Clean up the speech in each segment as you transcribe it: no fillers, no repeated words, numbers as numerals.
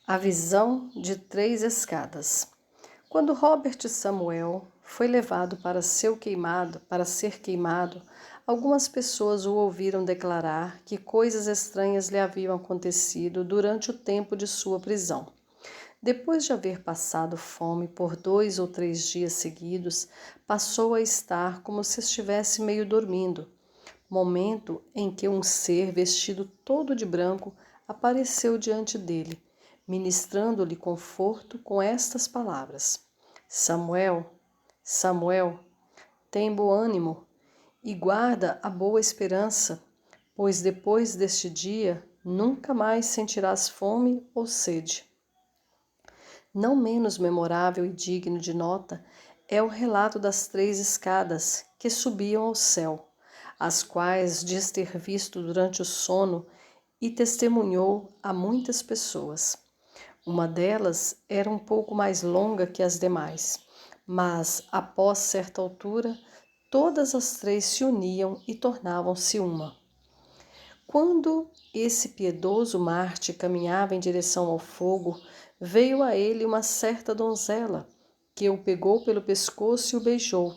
A visão de 3 escadas. Quando Robert Samuel foi levado para ser queimado, algumas pessoas o ouviram declarar que coisas estranhas lhe haviam acontecido durante o tempo de sua prisão. Depois de haver passado fome por 2 ou 3 dias seguidos, passou a estar como se estivesse meio dormindo. Momento em que um ser vestido todo de branco apareceu diante dele, ministrando-lhe conforto com estas palavras: Samuel, Samuel, tem bom ânimo e guarda a boa esperança, pois depois deste dia nunca mais sentirás fome ou sede. Não menos memorável e digno de nota é o relato das 3 escadas que subiam ao céu, as quais diz ter visto durante o sono e testemunhou a muitas pessoas. Uma delas era um pouco mais longa que as demais, mas, após certa altura, todas as 3 se uniam e tornavam-se uma. Quando esse piedoso Marte caminhava em direção ao fogo, veio a ele uma certa donzela, que o pegou pelo pescoço e o beijou.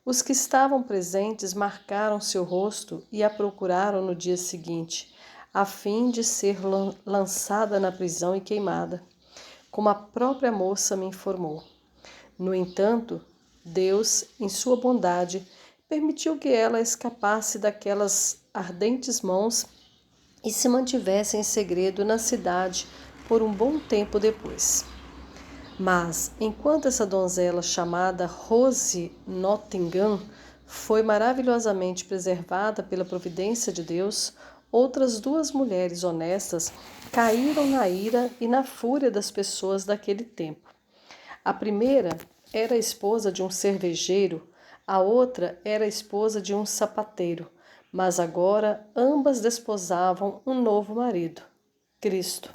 Os que estavam presentes marcaram seu rosto e a procuraram no dia seguinte, a fim de ser lançada na prisão e queimada, como a própria moça me informou. No entanto, Deus, em sua bondade, permitiu que ela escapasse daquelas ardentes mãos e se mantivesse em segredo na cidade por um bom tempo depois. Mas, enquanto essa donzela chamada Rose Nottingham foi maravilhosamente preservada pela providência de Deus, outras 2 mulheres honestas caíram na ira e na fúria das pessoas daquele tempo. A primeira era a esposa de um cervejeiro, a outra era a esposa de um sapateiro, mas agora ambas desposavam um novo marido, Cristo.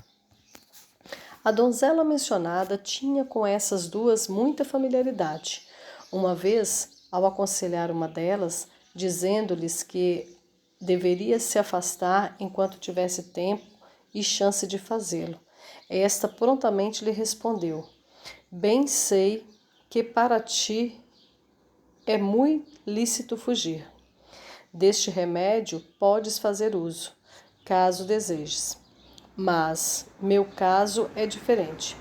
A donzela mencionada tinha com essas 2 muita familiaridade. Uma vez, ao aconselhar uma delas, dizendo-lhes que deveria se afastar enquanto tivesse tempo e chance de fazê-lo, esta prontamente lhe respondeu: Bem sei que para ti é muito lícito fugir. Deste remédio podes fazer uso, caso desejes. Mas meu caso é diferente.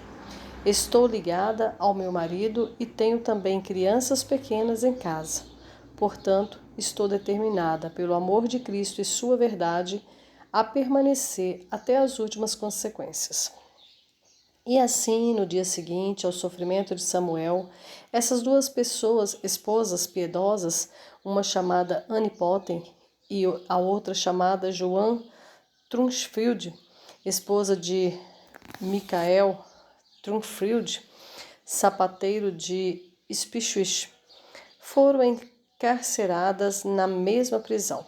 Estou ligada ao meu marido e tenho também crianças pequenas em casa. Portanto, estou determinada, pelo amor de Cristo e sua verdade, a permanecer até as últimas consequências. E assim, no dia seguinte ao sofrimento de Samuel, essas 2 pessoas, esposas piedosas, uma chamada Annie Potten e a outra chamada Joan Trunchfield, esposa de Michael Trunchfield, sapateiro de Ipswich, foram encarceradas na mesma prisão.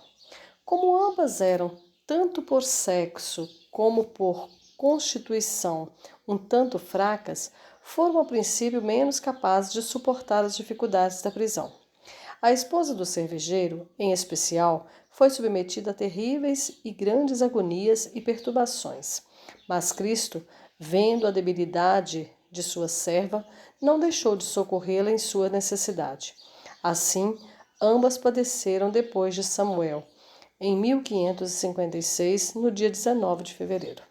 Como ambas eram, tanto por sexo como por constituição, um tanto fracas, foram a princípio menos capazes de suportar as dificuldades da prisão. A esposa do cervejeiro, em especial, foi submetida a terríveis e grandes agonias e perturbações. Mas Cristo, vendo a debilidade de sua serva, não deixou de socorrê-la em sua necessidade. Assim, ambas padeceram depois de Samuel, em 1556, no dia 19 de fevereiro.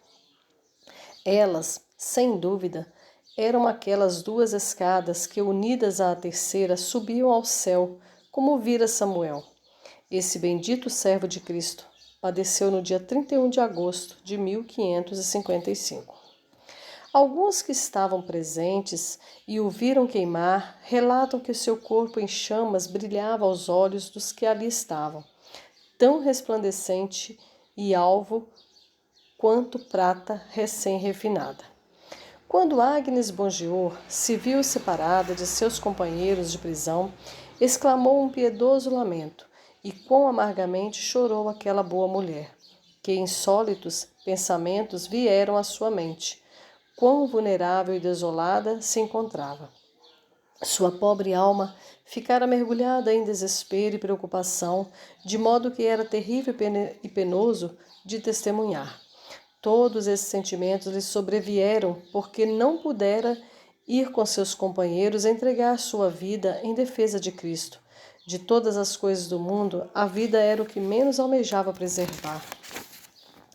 Elas, sem dúvida, eram aquelas 2 escadas que, unidas à terceira, subiam ao céu, como vira Samuel. Esse bendito servo de Cristo padeceu no dia 31 de agosto de 1555. Alguns que estavam presentes e o viram queimar relatam que seu corpo em chamas brilhava aos olhos dos que ali estavam, tão resplandecente e alvo quanto prata recém-refinada. Quando Agnes Bonjour se viu separada de seus companheiros de prisão, exclamou um piedoso lamento, e quão amargamente chorou aquela boa mulher, que insólitos pensamentos vieram à sua mente, quão vulnerável e desolada se encontrava. Sua pobre alma ficara mergulhada em desespero e preocupação, de modo que era terrível e penoso de testemunhar. Todos esses sentimentos lhe sobrevieram porque não pudera ir com seus companheiros entregar sua vida em defesa de Cristo. De todas as coisas do mundo, a vida era o que menos almejava preservar.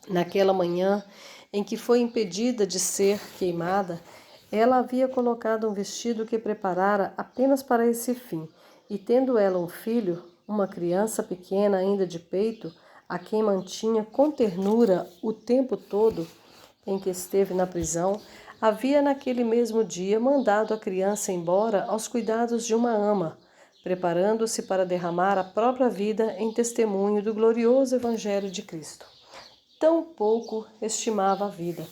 Naquela manhã em que foi impedida de ser queimada, ela havia colocado um vestido que preparara apenas para esse fim, e tendo ela um filho, uma criança pequena ainda de peito, a quem mantinha com ternura o tempo todo em que esteve na prisão, havia naquele mesmo dia mandado a criança embora aos cuidados de uma ama, preparando-se para derramar a própria vida em testemunho do glorioso Evangelho de Cristo. Tão pouco estimava a vida,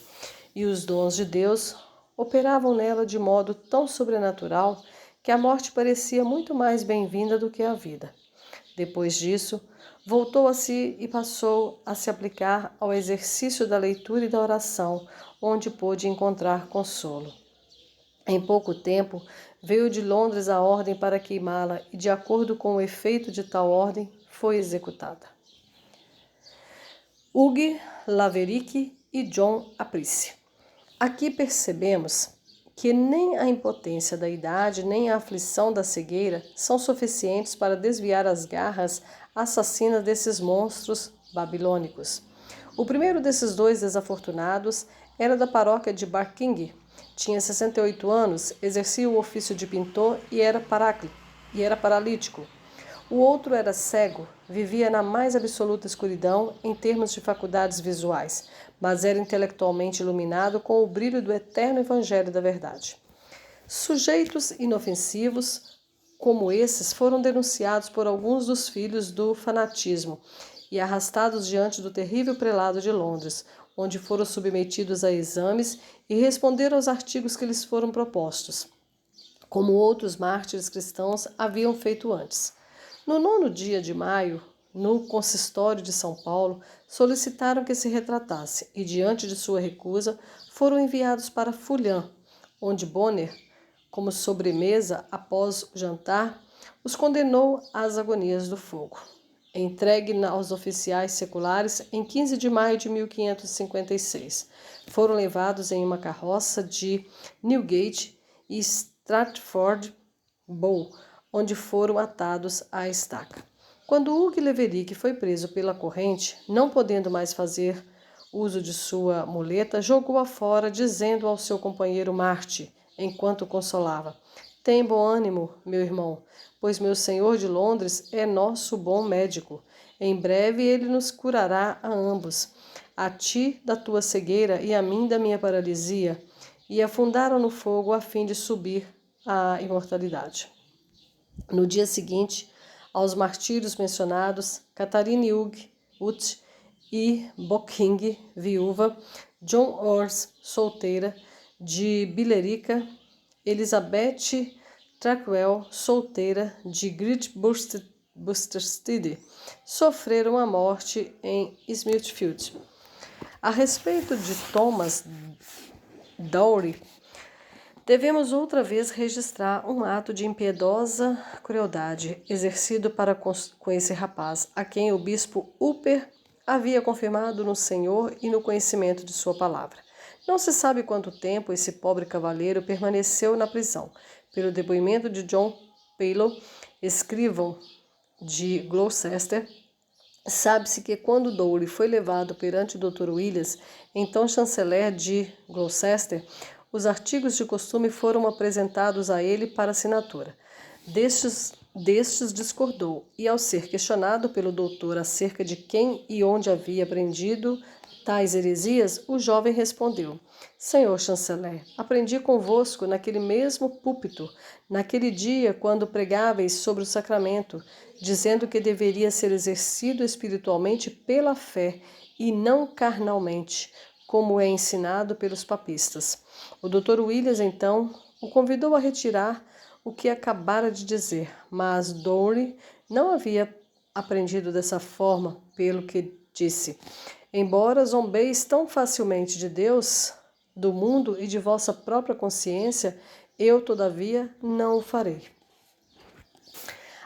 e os dons de Deus operavam nela de modo tão sobrenatural que a morte parecia muito mais bem-vinda do que a vida. Depois disso, voltou a si e passou a se aplicar ao exercício da leitura e da oração, onde pôde encontrar consolo. Em pouco tempo, veio de Londres a ordem para queimá-la e, de acordo com o efeito de tal ordem, foi executada. Hugh Laverick e John Aprice. Aqui percebemos que nem a impotência da idade nem a aflição da cegueira são suficientes para desviar as garras assassinas desses monstros babilônicos. O primeiro desses dois desafortunados era da paróquia de Barking. Tinha 68 anos, exercia o ofício de pintor e era paralítico. O outro era cego, vivia na mais absoluta escuridão em termos de faculdades visuais, mas era intelectualmente iluminado com o brilho do eterno Evangelho da Verdade. Sujeitos inofensivos como esses foram denunciados por alguns dos filhos do fanatismo e arrastados diante do terrível prelado de Londres, onde foram submetidos a exames e responderam aos artigos que lhes foram propostos, como outros mártires cristãos haviam feito antes. No 9º dia de maio, no consistório de São Paulo, solicitaram que se retratasse e, diante de sua recusa, foram enviados para Fulham, onde Bonner, como sobremesa após o jantar, os condenou às agonias do fogo. Entregue aos oficiais seculares em 15 de maio de 1556. Foram levados em uma carroça de Newgate e Stratford Bow, onde foram atados à estaca. Quando Hugh Leverick foi preso pela corrente, não podendo mais fazer uso de sua muleta, jogou-a fora, dizendo ao seu companheiro Marte, enquanto o consolava: "Tem bom ânimo, meu irmão, pois meu senhor de Londres é nosso bom médico. Em breve ele nos curará a ambos, a ti da tua cegueira e a mim da minha paralisia." E afundaram no fogo a fim de subir à imortalidade. No dia seguinte, aos martírios mencionados, Catharine Hugh e Bocking, viúva, John Orrs, solteira, de Billerica, Elizabeth Trackwell, solteira, de Great Busterstead, sofreram a morte em Smithfield. A respeito de Thomas Dowry, devemos outra vez registrar um ato de impiedosa crueldade exercido para com esse rapaz, a quem o bispo Upper havia confirmado no Senhor e no conhecimento de sua palavra. Não se sabe quanto tempo esse pobre cavalheiro permaneceu na prisão. Pelo depoimento de John Paylow, escrivão de Gloucester, sabe-se que quando Dowry foi levado perante o Dr. Williams, então chanceler de Gloucester, os artigos de costume foram apresentados a ele para assinatura. Destes discordou, e ao ser questionado pelo doutor acerca de quem e onde havia aprendido tais heresias, o jovem respondeu: "Senhor chanceler, aprendi convosco naquele mesmo púlpito, naquele dia quando pregáveis sobre o sacramento, dizendo que deveria ser exercido espiritualmente pela fé e não carnalmente, como é ensinado pelos papistas." O Dr. Williams, então, o convidou a retirar o que acabara de dizer, mas Dowry não havia aprendido dessa forma, pelo que disse: "Embora zombeis tão facilmente de Deus, do mundo e de vossa própria consciência, eu, todavia, não o farei."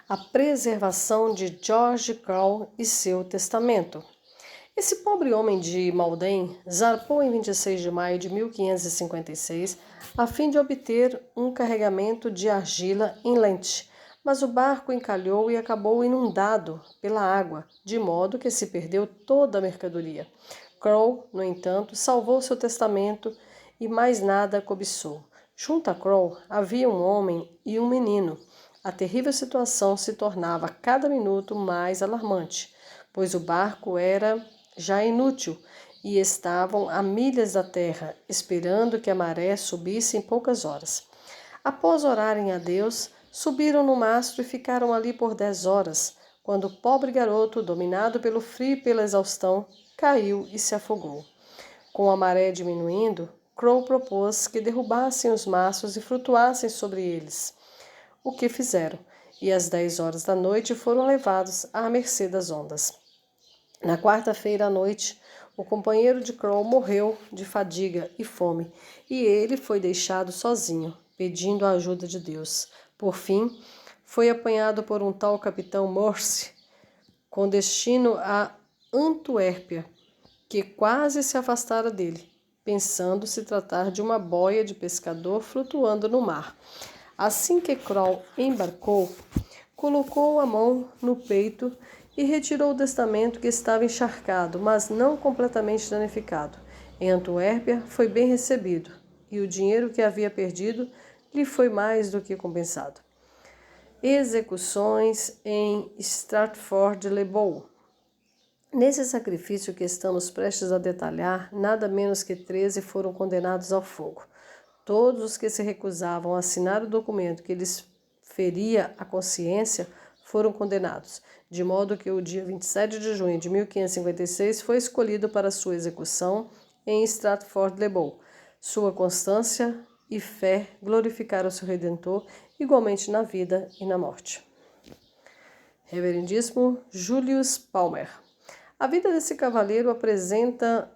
A preservação de George Crowe e seu testamento. Esse pobre homem de Malden zarpou em 26 de maio de 1556 a fim de obter um carregamento de argila em Lente, mas o barco encalhou e acabou inundado pela água, de modo que se perdeu toda a mercadoria. Crow, no entanto, salvou seu testamento e mais nada cobiçou. Junto a Crow havia um homem e um menino. A terrível situação se tornava a cada minuto mais alarmante, pois o barco era já inútil e estavam a milhas da terra, esperando que a maré subisse em poucas horas. Após orarem a Deus, subiram no mastro e ficaram ali por 10 horas, quando o pobre garoto, dominado pelo frio e pela exaustão, caiu e se afogou. Com a maré diminuindo, Crow propôs que derrubassem os mastros e flutuassem sobre eles, o que fizeram, e às 10 horas da noite foram levados à mercê das ondas. Na quarta-feira à noite, o companheiro de Crow morreu de fadiga e fome, e ele foi deixado sozinho, pedindo a ajuda de Deus. Por fim, foi apanhado por um tal capitão Morse, com destino a Antuérpia, que quase se afastara dele, pensando se tratar de uma boia de pescador flutuando no mar. Assim que Crow embarcou, colocou a mão no peito e retirou o testamento que estava encharcado, mas não completamente danificado. Em Antuérpia foi bem recebido, e o dinheiro que havia perdido lhe foi mais do que compensado. Execuções em Stratford-le-Bow. Nesse sacrifício que estamos prestes a detalhar, nada menos que 13 foram condenados ao fogo. Todos os que se recusavam a assinar o documento que lhes feria a consciência foram condenados, de modo que o dia 27 de junho de 1556 foi escolhido para sua execução em Stratford-le-Bow. Sua constância e fé glorificaram seu Redentor, igualmente na vida e na morte. Reverendíssimo Julius Palmer. A vida desse cavaleiro apresenta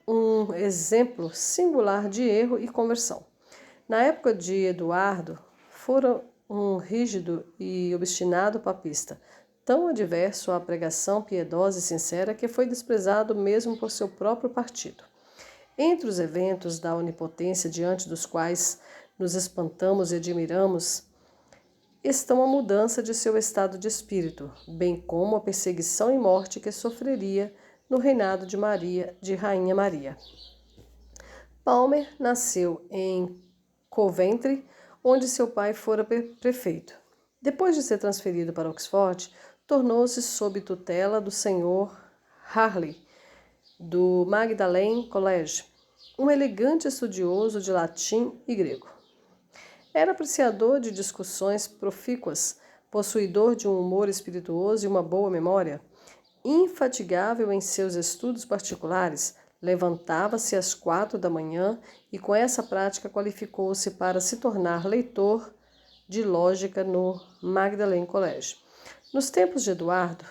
um exemplo singular de erro e conversão. Na época de Eduardo, fora um rígido e obstinado papista, tão adverso à pregação piedosa e sincera que foi desprezado mesmo por seu próprio partido. Entre os eventos da onipotência diante dos quais nos espantamos e admiramos, estão a mudança de seu estado de espírito, bem como a perseguição e morte que sofreria no reinado de Rainha Maria. Palmer nasceu em Coventry, onde seu pai fora prefeito. Depois de ser transferido para Oxford, tornou-se sob tutela do Sr. Harley, do Magdalen College, um elegante estudioso de latim e grego. Era apreciador de discussões profícuas, possuidor de um humor espirituoso e uma boa memória. Infatigável em seus estudos particulares, levantava-se às 4 da manhã e com essa prática qualificou-se para se tornar leitor de lógica no Magdalen College. Nos tempos de Eduardo,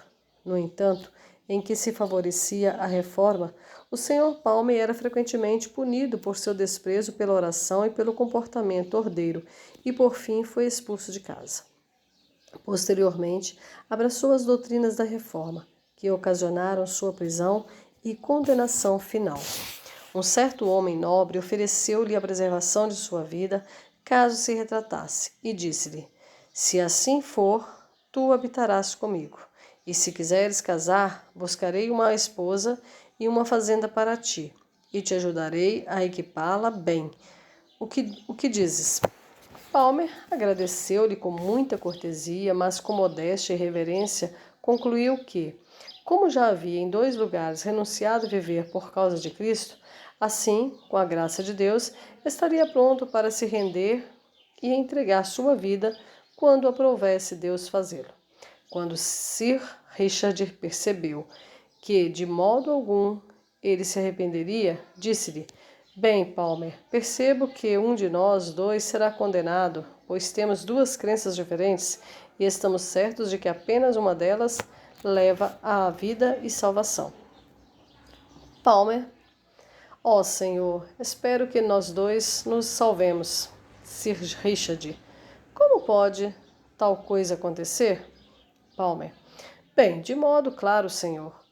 no entanto, em que se favorecia a reforma, o Sr. Palmer era frequentemente punido por seu desprezo pela oração e pelo comportamento ordeiro e, por fim, foi expulso de casa. Posteriormente, abraçou as doutrinas da reforma, que ocasionaram sua prisão e condenação final. Um certo homem nobre ofereceu-lhe a preservação de sua vida, caso se retratasse, e disse-lhe: se assim for, tu habitarás comigo. E se quiseres casar, buscarei uma esposa e uma fazenda para ti, e te ajudarei a equipá-la bem. O que dizes? Palmer agradeceu-lhe com muita cortesia, mas com modéstia e reverência, concluiu que, como já havia em 2 lugares renunciado a viver por causa de Cristo, assim, com a graça de Deus, estaria pronto para se render e entregar sua vida quando aprovesse Deus fazê-lo. Quando Sir Richard percebeu que, de modo algum, ele se arrependeria, disse-lhe: bem, Palmer, percebo que um de nós dois será condenado, pois temos 2 crenças diferentes e estamos certos de que apenas uma delas leva à vida e salvação. Palmer: ó Senhor, espero que nós dois nos salvemos. Sir Richard: como pode tal coisa acontecer? Palmer: bem, de modo claro, Senhor.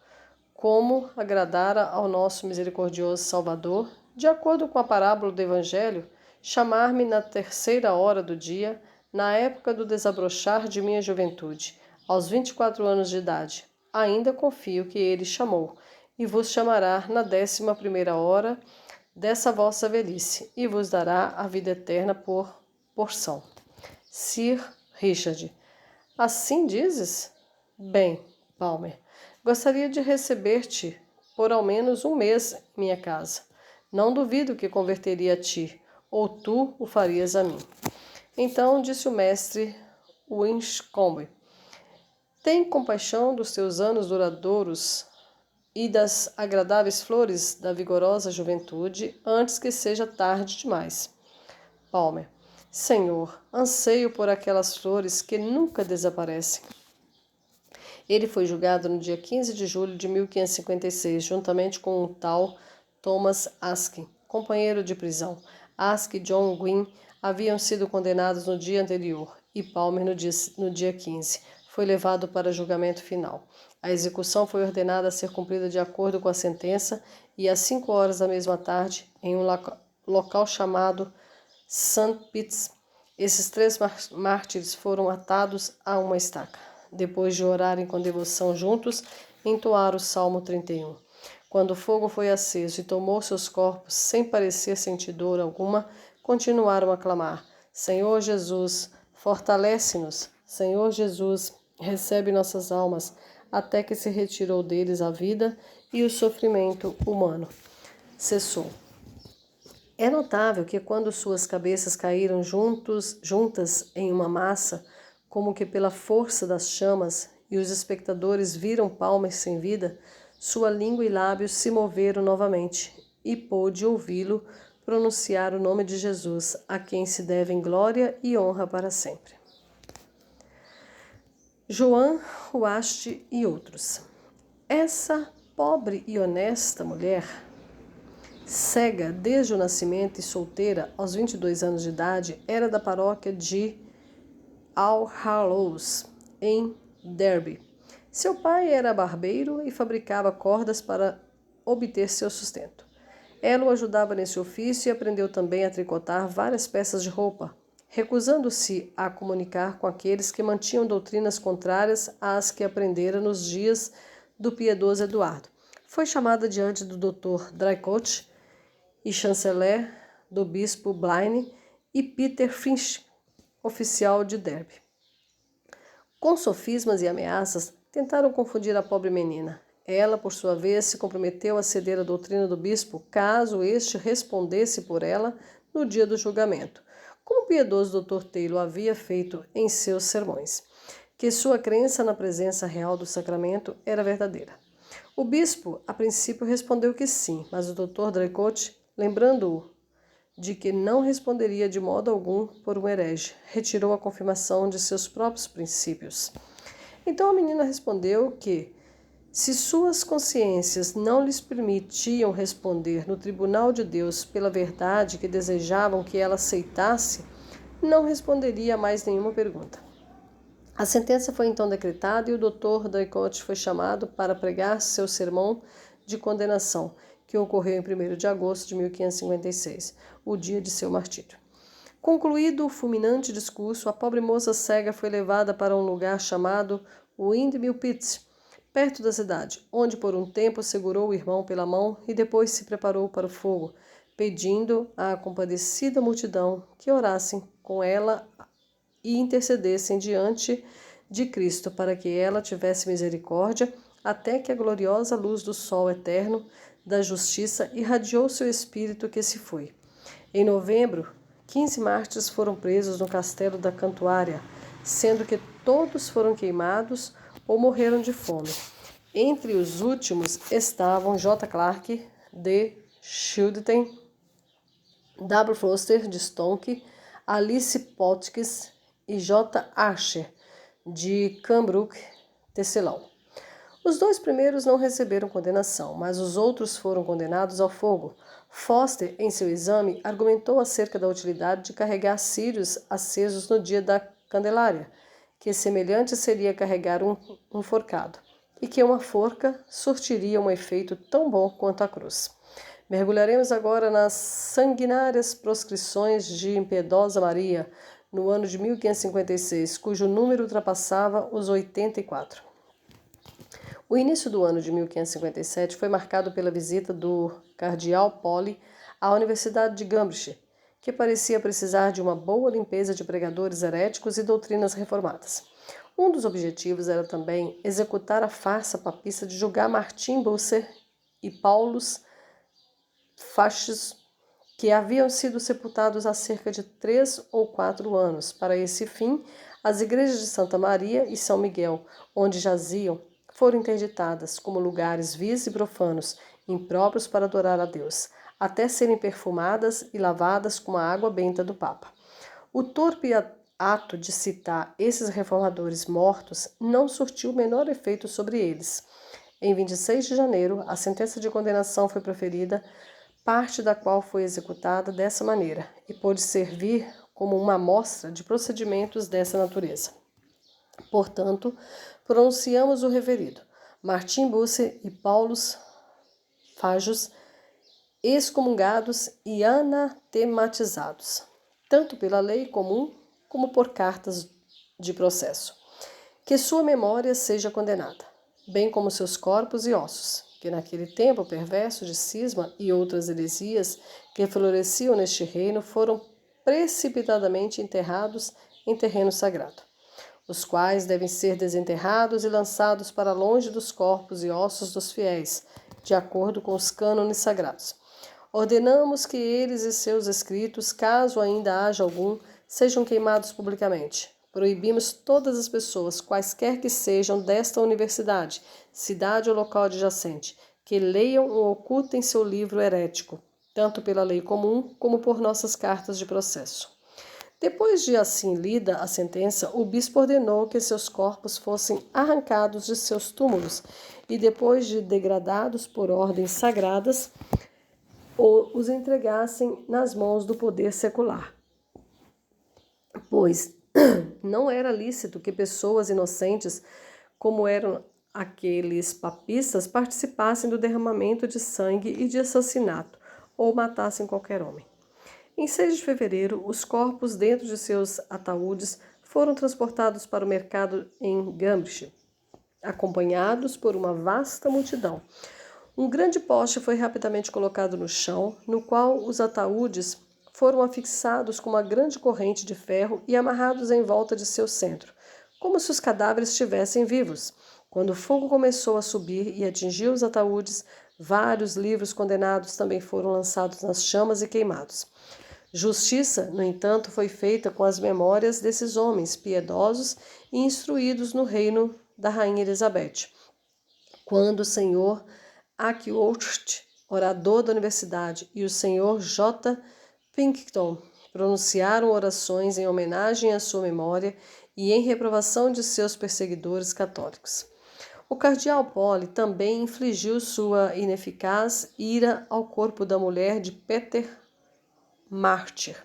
como agradara ao nosso misericordioso Salvador, de acordo com a parábola do Evangelho, chamar-me na 3ª hora do dia, na época do desabrochar de minha juventude, aos 24 anos de idade. Ainda confio que ele chamou, e vos chamará na 11ª hora dessa vossa velhice, e vos dará a vida eterna por porção. Sir Richard. Assim dizes? Bem, Palmer, gostaria de receber-te por ao menos um mês em minha casa. Não duvido que converteria a ti, ou tu o farias a mim. Então disse o mestre Winscombe: tem compaixão dos teus anos duradouros e das agradáveis flores da vigorosa juventude, antes que seja tarde demais. Palmer: Senhor, anseio por aquelas flores que nunca desaparecem. Ele foi julgado no dia 15 de julho de 1556, juntamente com o tal Thomas Askin, companheiro de prisão. Askin e John Gwynne haviam sido condenados no dia anterior, e Palmer no dia 15. Foi levado para julgamento final. A execução foi ordenada a ser cumprida de acordo com a sentença, e às 5 horas da mesma tarde, em um local chamado St. Pitt's, esses 3 mártires foram atados a uma estaca. Depois de orarem com devoção juntos, entoaram o Salmo 31. Quando o fogo foi aceso e tomou seus corpos, sem parecer sentir dor alguma, continuaram a clamar: Senhor Jesus, fortalece-nos. Senhor Jesus, recebe nossas almas, até que se retirou deles a vida e o sofrimento humano cessou. É notável que quando suas cabeças caíram juntas em uma massa, como que pela força das chamas, e os espectadores viram Palmer sem vida, sua língua e lábios se moveram novamente, e pôde ouvi-lo pronunciar o nome de Jesus, a quem se devem glória e honra para sempre. Joan Huast e outros. Essa pobre e honesta mulher, cega desde o nascimento e solteira aos 22 anos de idade, era da paróquia de All Hallows, em Derby. Seu pai era barbeiro e fabricava cordas para obter seu sustento. Ela o ajudava nesse ofício e aprendeu também a tricotar várias peças de roupa, recusando-se a comunicar com aqueles que mantinham doutrinas contrárias às que aprendera nos dias do piedoso Eduardo. Foi chamada diante do Dr. Draycote e chanceler do bispo Blaine e Peter Finch, oficial de Derby. Com sofismas e ameaças, tentaram confundir a pobre menina. Ela, por sua vez, se comprometeu a ceder à doutrina do bispo, caso este respondesse por ela no dia do julgamento, como o piedoso Dr. Taylor havia feito em seus sermões, que sua crença na presença real do sacramento era verdadeira. O bispo, a princípio, respondeu que sim, mas o Dr. Draycote, lembrando-o de que não responderia de modo algum por um herege, retirou a confirmação de seus próprios princípios. Então a menina respondeu que, se suas consciências não lhes permitiam responder no tribunal de Deus pela verdade que desejavam que ela aceitasse, não responderia a mais nenhuma pergunta. A sentença foi então decretada e o Dr. Draycote foi chamado para pregar seu sermão de condenação, que ocorreu em 1º de agosto de 1556, o dia de seu martírio. Concluído o fulminante discurso, a pobre moça cega foi levada para um lugar chamado Windmill Pit, perto da cidade, onde por um tempo segurou o irmão pela mão e depois se preparou para o fogo, pedindo à compadecida multidão que orassem com ela e intercedessem diante de Cristo para que ela tivesse misericórdia, até que a gloriosa luz do sol eterno da justiça irradiou seu espírito que se foi. Em novembro, 15 mártires foram presos no castelo da Cantuária, sendo que todos foram queimados ou morreram de fome. Entre os últimos estavam J. Clarke, de Childerton, W. Foster, de Stonk, Alice Potts e J. Archer, de Cranbrook, Tecelão. Os 2 primeiros não receberam condenação, mas os outros foram condenados ao fogo. Foster, em seu exame, argumentou acerca da utilidade de carregar círios acesos no dia da Candelária, que semelhante seria carregar um enforcado. e que uma forca surtiria um efeito tão bom quanto a cruz. Mergulharemos agora nas sanguinárias proscrições de impiedosa Maria, no ano de 1556, cujo número ultrapassava os 84. O início do ano de 1557 foi marcado pela visita do cardeal Poli à Universidade de Cambridge, que parecia precisar de uma boa limpeza de pregadores heréticos e doutrinas reformadas. Um dos objetivos era também executar a farsa papista de julgar Martin Bucer e Paulus Faches, que haviam sido sepultados há cerca de 3 ou 4 anos. Para esse fim, as igrejas de Santa Maria e São Miguel, onde jaziam, foram interditadas como lugares vis e profanos, impróprios para adorar a Deus, até serem perfumadas e lavadas com a água benta do Papa. O torpe ato de citar esses reformadores mortos não surtiu o menor efeito sobre eles. Em 26 de janeiro, a sentença de condenação foi proferida, parte da qual foi executada dessa maneira, e pôde servir como uma amostra de procedimentos dessa natureza. Portanto, pronunciamos o referido. Martin Bucer e Paulus Fagius, excomungados e anatematizados, tanto pela lei comum como por cartas de processo. Que sua memória seja condenada, bem como seus corpos e ossos, que naquele tempo perverso de cisma e outras heresias que floresciam neste reino foram precipitadamente enterrados em terreno sagrado, os quais devem ser desenterrados e lançados para longe dos corpos e ossos dos fiéis, de acordo com os cânones sagrados. Ordenamos que eles e seus escritos, caso ainda haja algum, sejam queimados publicamente. Proibimos todas as pessoas, quaisquer que sejam desta universidade, cidade ou local adjacente, que leiam ou ocultem seu livro herético, tanto pela lei comum como por nossas cartas de processo. Depois de assim lida a sentença, o bispo ordenou que seus corpos fossem arrancados de seus túmulos e, depois de degradados por ordens sagradas, os entregassem nas mãos do poder secular. Pois não era lícito que pessoas inocentes, como eram aqueles papistas, participassem do derramamento de sangue e de assassinato, ou matassem qualquer homem. Em 6 de fevereiro, os corpos dentro de seus ataúdes foram transportados para o mercado em Cambridge, acompanhados por uma vasta multidão. Um grande poste foi rapidamente colocado no chão, no qual os ataúdes foram afixados com uma grande corrente de ferro e amarrados em volta de seu centro, como se os cadáveres estivessem vivos. Quando o fogo começou a subir e atingiu os ataúdes, vários livros condenados também foram lançados nas chamas e queimados. Justiça, no entanto, foi feita com as memórias desses homens piedosos e instruídos no reino da Rainha Elizabeth. Quando o Sr. Ackworth, orador da universidade, e o Sr. J. Pinkington pronunciaram orações em homenagem à sua memória e em reprovação de seus perseguidores católicos. O cardeal Poli também infligiu sua ineficaz ira ao corpo da mulher de Peter Mártir,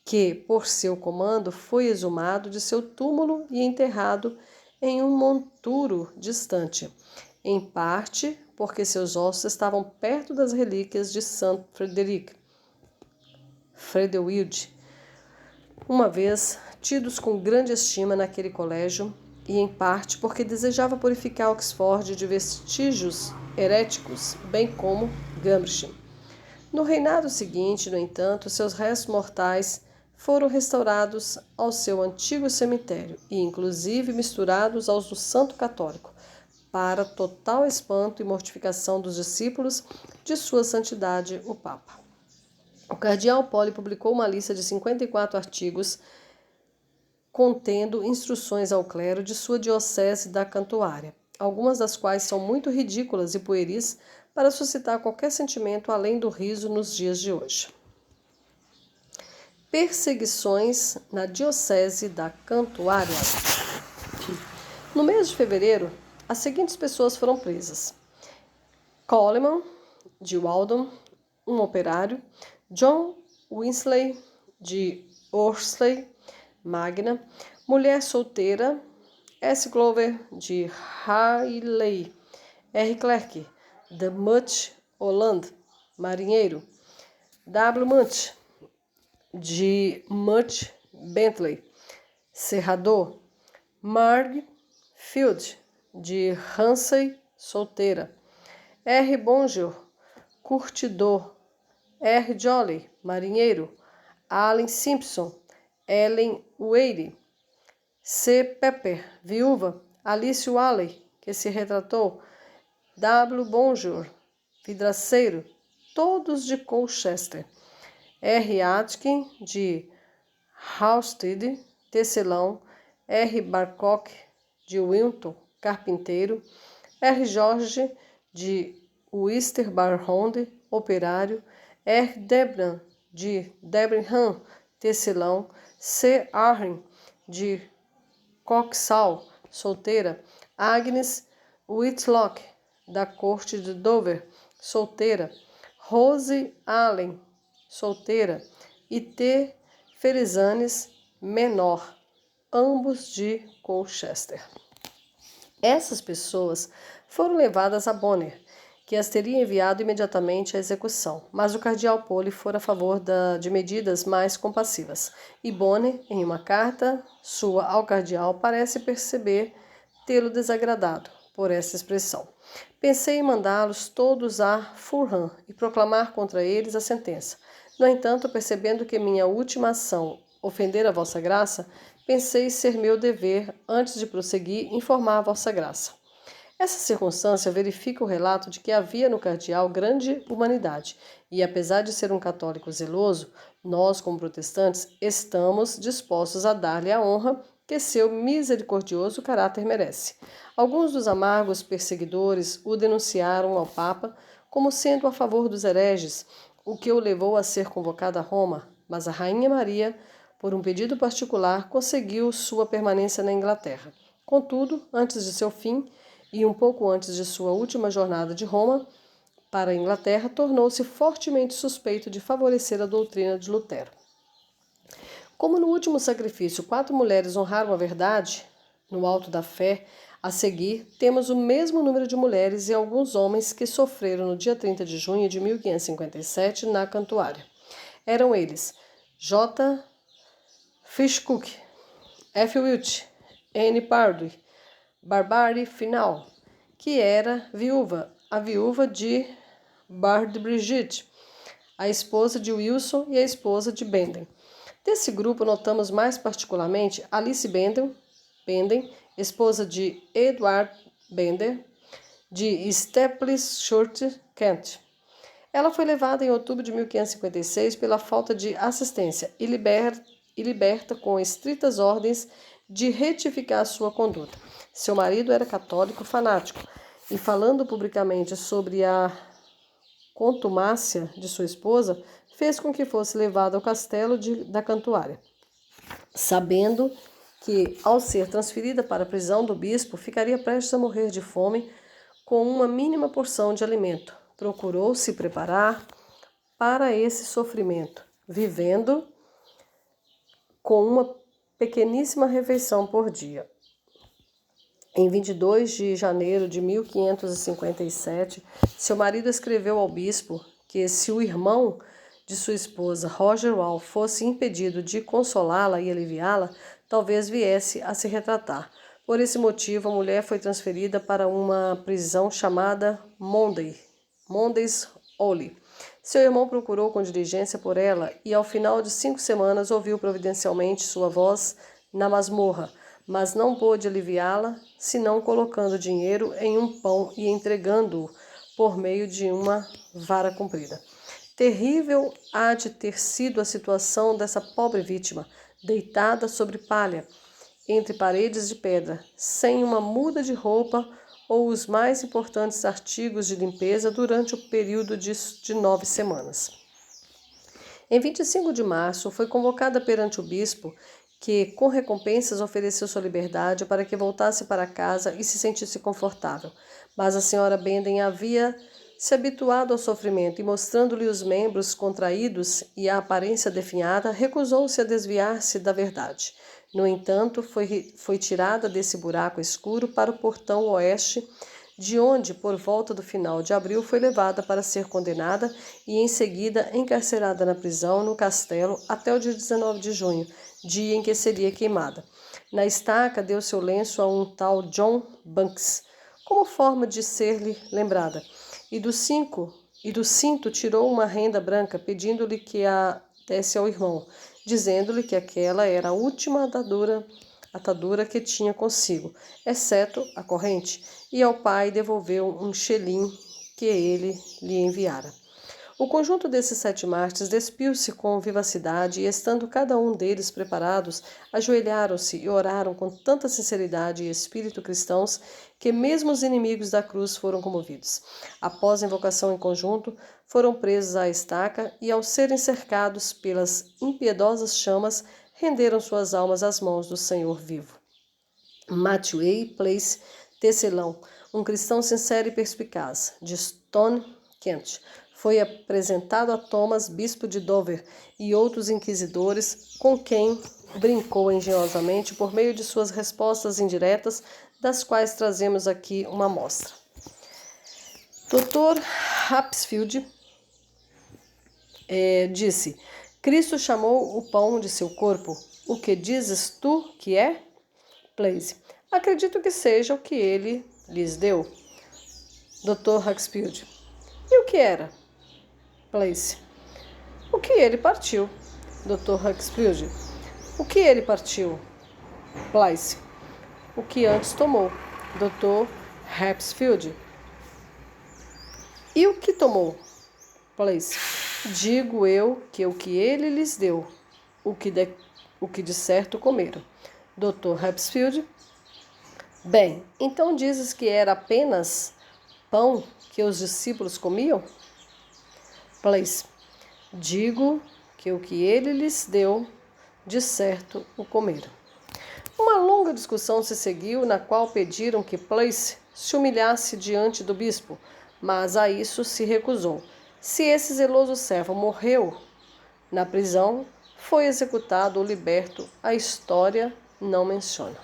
que, por seu comando, foi exumado de seu túmulo e enterrado em um monturo distante, em parte porque seus ossos estavam perto das relíquias de Saint Fredewilde, uma vez tidos com grande estima naquele colégio, e em parte porque desejava purificar Oxford de vestígios heréticos, bem como Cambridge. No reinado seguinte, no entanto, seus restos mortais foram restaurados ao seu antigo cemitério e, inclusive, misturados aos do Santo Católico, para total espanto e mortificação dos discípulos de Sua Santidade, o Papa. O cardeal Poli publicou uma lista de 54 artigos contendo instruções ao clero de sua diocese da Cantuária, algumas das quais são muito ridículas e pueris para suscitar qualquer sentimento além do riso nos dias de hoje. Perseguições na diocese da Cantuária. No mês de fevereiro, as seguintes pessoas foram presas: Coleman, de Waldon, um operário; John Winsley, de Horsley Magna, mulher solteira, S. Glover, de Hayley, R. Clerk, de Mutt Holland, marinheiro, W. Munt, de Mutt Bentley, serrador, Marg Field, de Hansey, solteira, R. Bonjour, curtidor, R. Jolly, marinheiro, Allen Simpson, Ellen Wade, C. Pepper, viúva, Alice Walley, que se retratou, W. Bonjour, vidraceiro, todos de Colchester, R. Atkin, de Halstead, tecelão, R. Barcock, de Wilton, carpinteiro, R. George, de Westerbarronde, operário, R. Debran, de Debenham, tecelão, C. Arren, de Coxall, solteira, Agnes Whitlock, da corte de Dover, solteira, Rose Allen, solteira, e T. Ferizanes, menor, ambos de Colchester. Essas pessoas foram levadas a Bonner, que as teria enviado imediatamente à execução, mas o cardeal Pole fora a favor de medidas mais compassivas, e Bonner, em uma carta sua ao cardeal, parece perceber tê-lo desagradado por essa expressão. Pensei em mandá-los todos a Fulham e proclamar contra eles a sentença. No entanto, percebendo que minha última ação ofendera a vossa graça, pensei ser meu dever, antes de prosseguir, informar a vossa graça. Essa circunstância verifica o relato de que havia no cardeal grande humanidade, e apesar de ser um católico zeloso, nós, como protestantes, estamos dispostos a dar-lhe a honra que seu misericordioso caráter merece. Alguns dos amargos perseguidores o denunciaram ao Papa como sendo a favor dos hereges, o que o levou a ser convocado a Roma, mas a Rainha Maria, por um pedido particular, conseguiu sua permanência na Inglaterra. Contudo, antes de seu fim, e um pouco antes de sua última jornada de Roma para a Inglaterra, tornou-se fortemente suspeito de favorecer a doutrina de Lutero. Como no último sacrifício 4 mulheres honraram a verdade, no alto da fé, a seguir, temos o mesmo número de mulheres e alguns homens que sofreram no dia 30 de junho de 1557 na Cantuária. Eram eles J. Fishcook, F. Wilt, N. Pardue, Barbary Final, que era viúva, a viúva de Bard Brigitte, a esposa de Wilson e a esposa de Benden. Desse grupo notamos mais particularmente Alice Benden, esposa de Edward Bender, de Stapleshurst, Kent. Ela foi levada em outubro de 1556 pela falta de assistência e liberta com estritas ordens de retificar sua conduta. Seu marido era católico fanático e, falando publicamente sobre a contumácia de sua esposa, fez com que fosse levado ao castelo da Cantuária. Sabendo que, ao ser transferida para a prisão do bispo, ficaria prestes a morrer de fome com uma mínima porção de alimento, procurou se preparar para esse sofrimento, vivendo com uma pequeníssima refeição por dia. Em 22 de janeiro de 1557, seu marido escreveu ao bispo que, se o irmão de sua esposa, Roger Wall, fosse impedido de consolá-la e aliviá-la, talvez viesse a se retratar. Por esse motivo, a mulher foi transferida para uma prisão chamada Monday's Holy. Seu irmão procurou com diligência por ela e, ao final de 5 semanas, ouviu providencialmente sua voz na masmorra, mas não pôde aliviá-la, senão colocando dinheiro em um pão e entregando-o por meio de uma vara comprida. Terrível há de ter sido a situação dessa pobre vítima, deitada sobre palha, entre paredes de pedra, sem uma muda de roupa ou os mais importantes artigos de limpeza durante o período de 9 semanas. Em 25 de março, foi convocada perante o bispo, que, com recompensas, ofereceu sua liberdade para que voltasse para casa e se sentisse confortável. Mas a senhora Benden havia se habituado ao sofrimento e, mostrando-lhe os membros contraídos e a aparência definhada, recusou-se a desviar-se da verdade. No entanto, foi tirada desse buraco escuro para o portão oeste, de onde, por volta do final de abril, foi levada para ser condenada e, em seguida, encarcerada na prisão no castelo até o dia 19 de junho, dia em que seria queimada. Na estaca, deu seu lenço a um tal John Banks, como forma de ser-lhe lembrada, e do cinto tirou uma renda branca, pedindo-lhe que a desse ao irmão, dizendo-lhe que aquela era a última atadura que tinha consigo, exceto a corrente, e ao pai devolveu um xelim que ele lhe enviara. O conjunto desses 7 mártires despiu-se com vivacidade e, estando cada um deles preparados, ajoelharam-se e oraram com tanta sinceridade e espírito cristãos que mesmo os inimigos da cruz foram comovidos. Após a invocação em conjunto, foram presos à estaca e, ao serem cercados pelas impiedosas chamas, renderam suas almas às mãos do Senhor vivo. Matthew A. Place, tecelão, um cristão sincero e perspicaz, de Stone, Kent, foi apresentado a Thomas, bispo de Dover, e outros inquisidores, com quem brincou engenhosamente por meio de suas respostas indiretas, das quais trazemos aqui uma amostra. Dr. Hapsfield disse: Cristo chamou o pão de seu corpo. O que dizes tu que é? Place: acredito que seja o que ele lhes deu. Dr. Hapsfield: e o que era? Place: o que ele partiu. Dr. Hapsfield: o que ele partiu? Place: o que antes tomou. Dr. Hapsfield: e o que tomou? Place: digo eu que o que ele lhes deu, o que de certo comeram. Dr. Hapsfield: bem, então dizes que era apenas pão que os discípulos comiam? Place: digo que o que ele lhes deu, de certo o comeram. Uma longa discussão se seguiu, na qual pediram que Place se humilhasse diante do bispo, mas a isso se recusou. Se esse zeloso servo morreu na prisão, foi executado ou liberto, a história não menciona.